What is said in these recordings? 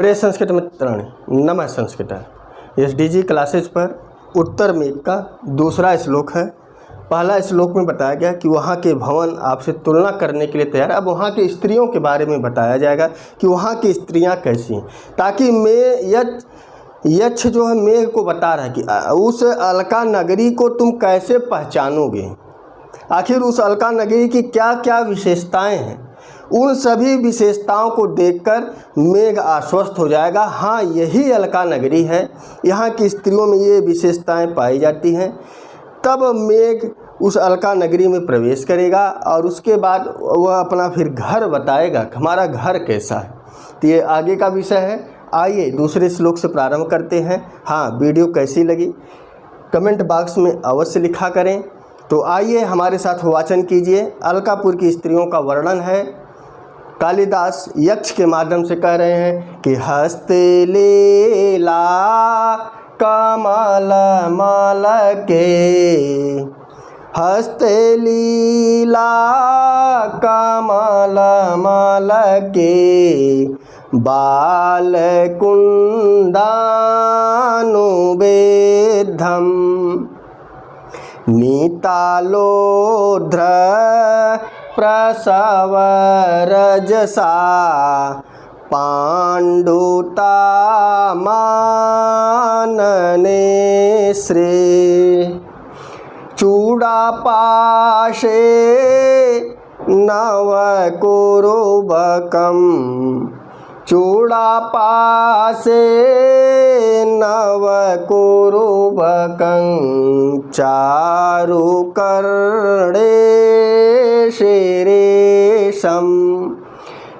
प्रिय संस्कृत मित्राणि, नमः संस्कृत SDG क्लासेज पर उत्तर मेघ का दूसरा श्लोक है। पहला श्लोक में बताया गया कि वहाँ के भवन आपसे तुलना करने के लिए तैयार। अब वहाँ की स्त्रियों के बारे में बताया जाएगा कि वहाँ की स्त्रियाँ कैसी हैं, ताकि यक्ष जो है मेघ को बता रहा है कि उस अलका नगरी को तुम कैसे पहचानोगे, आखिर उस अलका नगरी की क्या क्या विशेषताएं हैं। उन सभी विशेषताओं को देखकर मेघ आश्वस्त हो जाएगा, हाँ यही अलका नगरी है, यहाँ की स्त्रियों में ये विशेषताएं पाई जाती हैं। तब मेघ उस अलका नगरी में प्रवेश करेगा और उसके बाद वह अपना फिर घर बताएगा कि हमारा घर कैसा है। तो ये आगे का विषय है। आइए दूसरे श्लोक से प्रारंभ करते हैं। हाँ, वीडियो कैसी लगी कमेंट बॉक्स में अवश्य लिखा करें। तो आइए हमारे साथ वाचन कीजिए। अलकापुर की स्त्रियों का वर्णन है। कालिदास यक्ष के माध्यम से कह रहे हैं कि हस्ते लीला कमल मल के, हस्ते लीला कमल मल के, बाल कुंदानुबेधम, नीतालोध्र प्रसव रजसा, पांडुता मानने श्री, चूड़ापाशे नवकुरुबकम, चूड़ापाशे नवकुरुबकं, चारुकर्णे शिरेशम,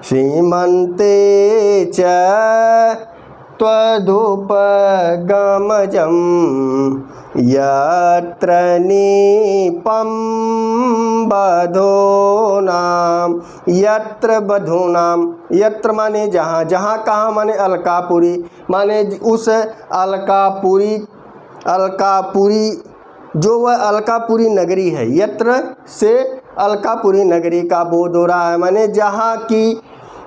सीमन्ते च त्वदुपगमजं, यत्र नीपं बधूनां, यत्र बधूनां, यत्र माने जहाँ, जहाँ कहाँ माने अलकापुरी, माने उस अलकापुरी जो वह अलकापुरी नगरी है। यत्र से अलकापुरी नगरी का बोध हो रहा है, माने जहाँ की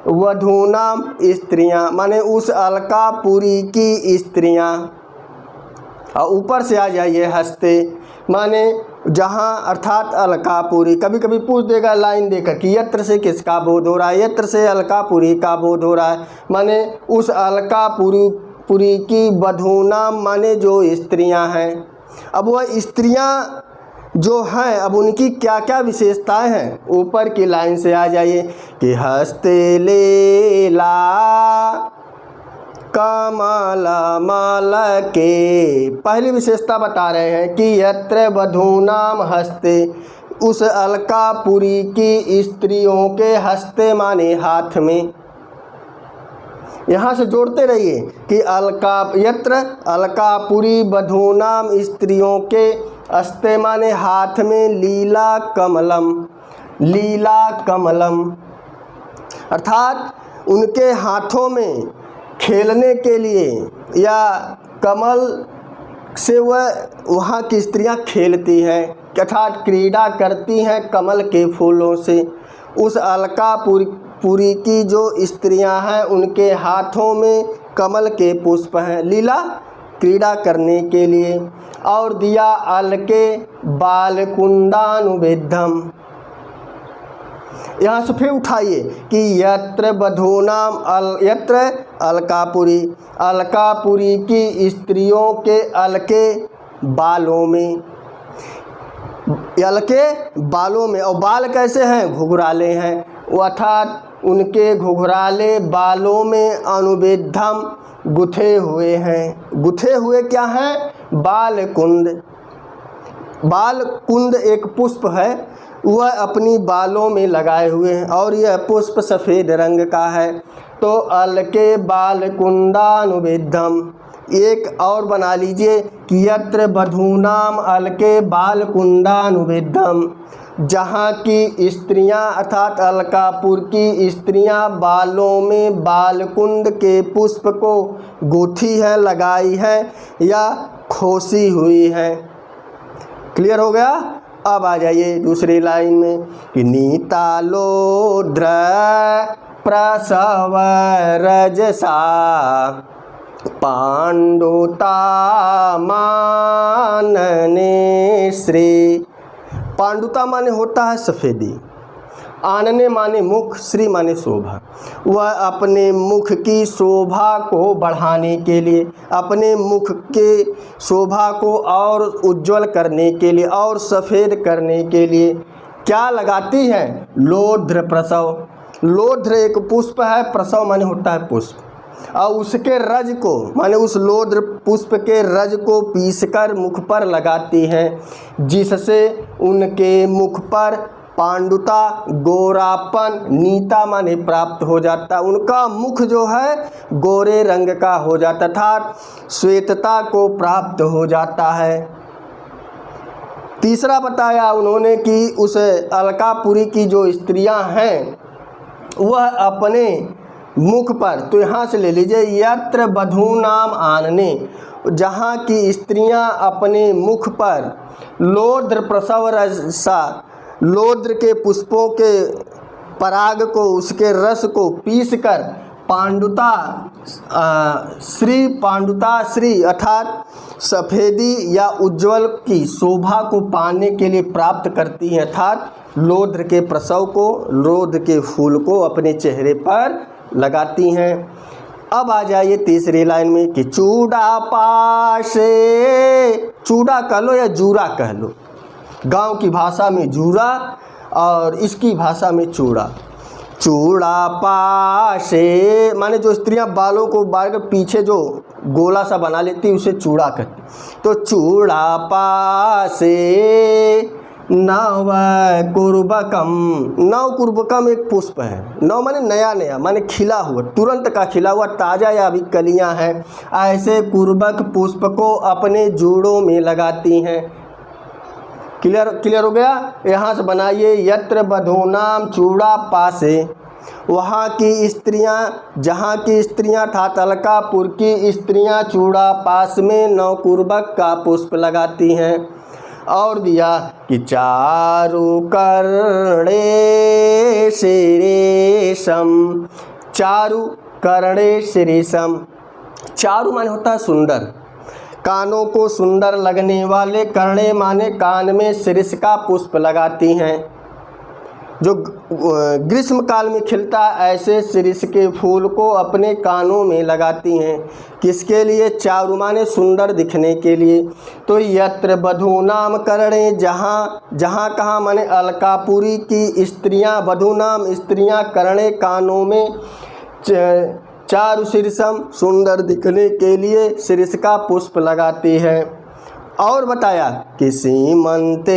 वधूनाम स्त्रियाँ, माने उस अलकापुरी की स्त्रियाँ। और ऊपर से आ जाइए हस्ते, माने जहाँ अर्थात अलकापुरी। कभी कभी पूछ देगा लाइन देकर कि यत्र से किसका बोध हो रहा है, यत्र से अलकापुरी का बोध हो रहा है, माने उस अलकापुरी की वधूनाम माने जो स्त्रियाँ हैं। अब वह स्त्रियाँ जो हैं, अब उनकी क्या क्या विशेषताएं हैं, ऊपर की लाइन से आ जाइए कि हस्ते लीला कमल मल के। पहली विशेषता बता रहे हैं कि यत्र वधूनाम हस्ते, उस अलकापुरी की स्त्रियों के हस्ते माने हाथ में। यहाँ से जोड़ते रहिए कि यत्र अलकापुरी वधूनाम स्त्रियों के हस्ते माने हाथ में, लीला कमलम, लीला कमलम अर्थात उनके हाथों में खेलने के लिए या कमल से वह वहाँ की स्त्रियाँ खेलती हैं, अर्थात क्रीड़ा करती हैं कमल के फूलों से। उस अलकापुरी की जो स्त्रियाँ हैं उनके हाथों में कमल के पुष्प हैं, लीला क्रीड़ा करने के लिए। और दिया अलके बालकुंडानुबेधम, यहाँ से फिर उठाइए कि यत्र वधूनाम यत्र अलकापुरी, अलकापुरी की स्त्रियों के अलके बालों में, अलके बालों में। और बाल कैसे हैं, घुघराले हैं, अर्थात उनके घुघराले बालों में अनुबेधम गुथे हुए हैं। गुथे हुए क्या हैं, बाल कुंद। बाल कुंद एक पुष्प है, वह अपनी बालों में लगाए हुए हैं और यह पुष्प सफ़ेद रंग का है। तो अलके बाल कुंडानुबेधम। एक और बना लीजिए कि यत्र वधूनाम अलके बाल कुंडानुबेधम, जहाँ की स्त्रियाँ अर्थात अलकापुर की स्त्रियाँ बालों में बालकुंड के पुष्प को गूंथी है, लगाई है या खोसी हुई है। क्लियर हो गया। अब आ जाइए दूसरी लाइन में कि नीतालोध्र प्रसव रजसा पांडुता मानने श्री। पांडुता माने होता है सफ़ेदी, आनने माने मुख, श्री माने शोभा। वह अपने मुख की शोभा को बढ़ाने के लिए, अपने मुख के शोभा को और उज्जवल करने के लिए और सफ़ेद करने के लिए क्या लगाती है? लोध्र प्रसव। लोध्र एक पुष्प है, प्रसव माने होता है पुष्प, और उसके रज को माने उस लोध्र पुष्प के रज को पीसकर मुख पर लगाती हैं, जिससे उनके मुख पर पांडुता, गोरापन, नीता माने प्राप्त हो जाता। उनका मुख जो है गोरे रंग का हो जाता था, श्वेतता को प्राप्त हो जाता है। तीसरा बताया उन्होंने कि उस अलकापुरी की जो स्त्रियां हैं वह अपने मुख पर, तो यहाँ से ले लीजिए, यत्र बधूनाम आनने, जहाँ की स्त्रियां अपने मुख पर लोध्र प्रसव रसा, लोध्र के पुष्पों के पराग को, उसके रस को पीसकर पांडुता श्री, पांडुता श्री अर्थात सफ़ेदी या उज्जवल की शोभा को पाने के लिए प्राप्त करती हैं, अर्थात लोध्र के प्रसव को, लोध्र के फूल को अपने चेहरे पर लगाती हैं। अब आ जाइए तीसरी लाइन में कि चूड़ा पाशे, चूड़ा कह लो या जूरा कह लो, गांव की भाषा में जूरा और इसकी भाषा में चूड़ा। चूड़ा पाशे माने जो स्त्रियां बालों को बाल के पीछे जो गोला सा बना लेती उसे चूड़ा कहती। तो चूड़ा पाशे नव कुर्बकम, नव कुर्बकम एक पुष्प है, नव माने नया नया माने खिला हुआ, तुरंत का खिला हुआ, ताज़ा या अभी कलियां हैं, ऐसे कुर्बक पुष्प को अपने जूड़ों में लगाती हैं। क्लियर हो गया? यहाँ से बनाइए, यत्र बधूनाम चूड़ा पासे, वहाँ की स्त्रियाँ, जहाँ की स्त्रियाँ था अलकापुर की स्त्रियाँ चूड़ा पास में नवकुर्बक का पुष्प लगाती हैं। और दिया कि चारु कर्णे श्रीरेशम, चारु कर्णे श्रीरेशम, चारु माने होता है सुंदर, कानों को सुंदर लगने वाले, कर्णे माने कान में शीर्ष का पुष्प लगाती हैं, जो ग्रीष्म काल में खिलता है ऐसे शीर्ष के फूल को अपने कानों में लगाती हैं। किसके लिए? चारु माने सुंदर दिखने के लिए। तो यत्र बधूनाम कर्णे, जहाँ कहाँ माने अलकापुरी की स्त्रियाँ, बधूनाम स्त्रियाँ, कर्णे कानों में, चारु शीर्षम सुंदर दिखने के लिए शीर्ष का पुष्प लगाती है। और बताया कि सीमंते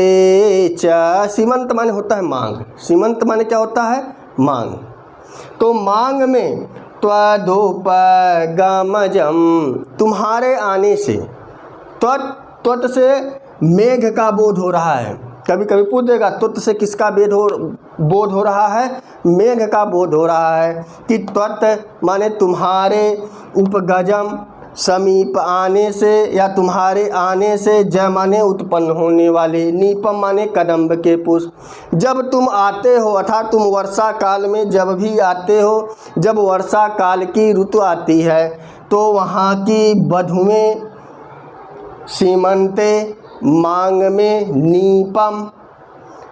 च, सीमंत माने होता है मांग, सीमंत माने क्या होता है? मांग। तो मांग में त्वदुपगमजम, तुम्हारे आने से, त्वत से मेघ का बोध हो रहा है। कभी कभी पूछ देगा त्वत से किसका बोध हो रहा है? मेघ का बोध हो रहा है। कि त्वत माने तुम्हारे, उपगजम समीप आने से या तुम्हारे आने से, ज माने उत्पन्न होने वाले, नीपम माने कदम्ब के पुष्प। जब तुम आते हो अर्थात तुम वर्षा काल में जब भी आते हो, जब वर्षा काल की ऋतु आती है तो वहाँ की बधुएं सीमंते मांग में नीपम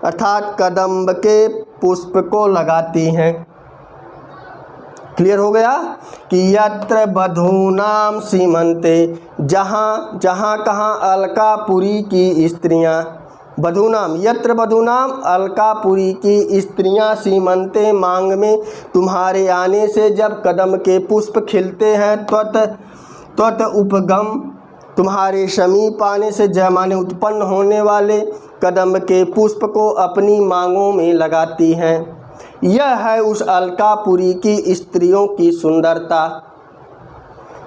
अर्थात कदम्ब के पुष्प को लगाती हैं। क्लियर हो गया? कि यत्र बधूनाम सीमंते, जहाँ कहाँ अलकापुरी की स्त्रियाँ, बधूनाम यत्र बधूनाम अलकापुरी की स्त्रियाँ सीमंते मांग में, तुम्हारे आने से जब कदम के पुष्प खिलते हैं, त्वत उपगम तुम्हारे समीप आने से, जमाने उत्पन्न होने वाले कदम के पुष्प को अपनी मांगों में लगाती हैं। यह है उस अलकापुरी की स्त्रियों की सुंदरता,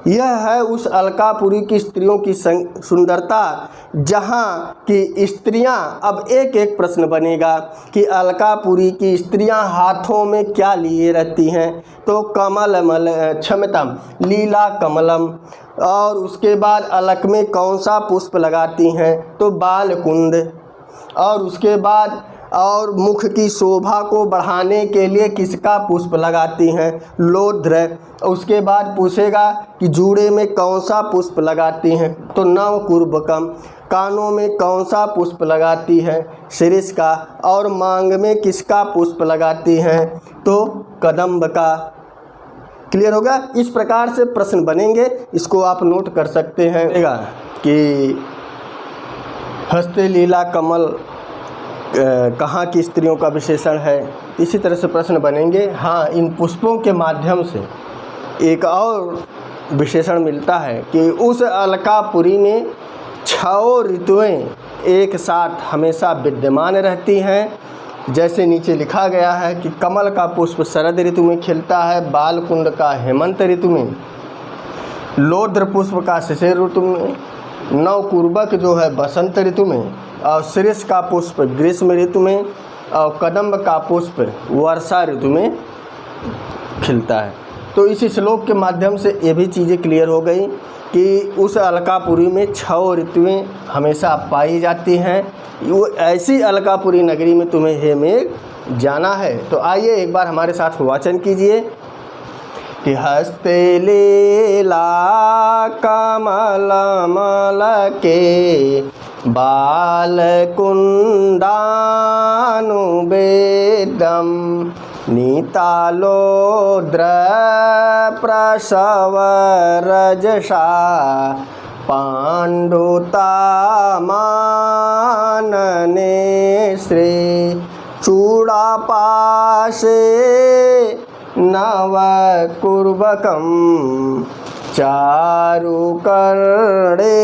यह है उस अलकापुरी की स्त्रियों की सुंदरता, जहाँ की स्त्रियाँ, अब एक एक प्रश्न बनेगा कि अलकापुरी की स्त्रियाँ हाथों में क्या लिए रहती हैं? तो क्षमतम लीला कमलम, और उसके बाद अलक में कौन सा पुष्प लगाती हैं? तो बालकुंद, और उसके बाद और मुख की शोभा को बढ़ाने के लिए किसका पुष्प लगाती हैं? लोध्र। उसके बाद पूछेगा कि जूड़े में कौन सा पुष्प लगाती हैं? तो नवकुर्बकम। कानों में कौन सा पुष्प लगाती हैं? शिरीष का। और मांग में किसका पुष्प लगाती हैं? तो कदम्ब का। क्लियर होगा? इस प्रकार से प्रश्न बनेंगे, इसको आप नोट कर सकते हैं कि हस्ते लीला कमल कहाँ की स्त्रियों का विशेषण है। इसी तरह से प्रश्न बनेंगे। हाँ, इन पुष्पों के माध्यम से एक और विशेषण मिलता है कि उस अलकापुरी में 6 ऋतुएं एक साथ हमेशा विद्यमान रहती हैं। जैसे नीचे लिखा गया है कि कमल का पुष्प शरद ऋतु में खिलता है, बालकुंड का हेमंत ऋतु में, लोध्र पुष्प का शिशिर ऋतु में, नवकुर्बक जो है बसंत ऋतु में, और शिरीष का पुष्प ग्रीष्म ऋतु में, और कदम्ब का पुष्प वर्षा ऋतु में खिलता है। तो इस श्लोक के माध्यम से ये भी चीज़ें क्लियर हो गई कि उस अलकापुरी में 6 ऋतुएं हमेशा पाई जाती हैं। वो ऐसी अलकापुरी नगरी में तुम्हें हे मेघ जाना है। तो आइए एक बार हमारे साथ वाचन कीजिए कि हस्ते लीला कमलमल के बालकुंडानुवेदम नीतालोद्र प्रसव रजसा पाण्डुतामानने श्री चूड़ापाशे नवकुर्बकं चारुकर्णे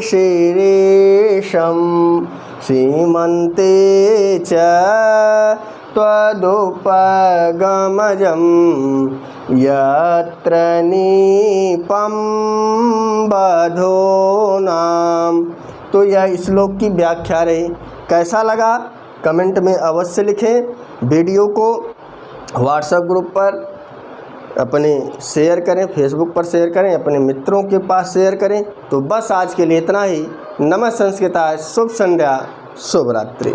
शिरीषं सीमन्ते च त्वदुपगमजं यत्र नीपं बधोनाम। तो यह श्लोक की व्याख्या रही। कैसा लगा कमेंट में अवश्य लिखें। वीडियो को व्हाट्सएप ग्रुप पर अपने शेयर करें, फेसबुक पर शेयर करें, अपने मित्रों के पास शेयर करें। तो बस आज के लिए इतना ही। नमः संस्कृताय। शुभ संध्या, शुभ रात्रि।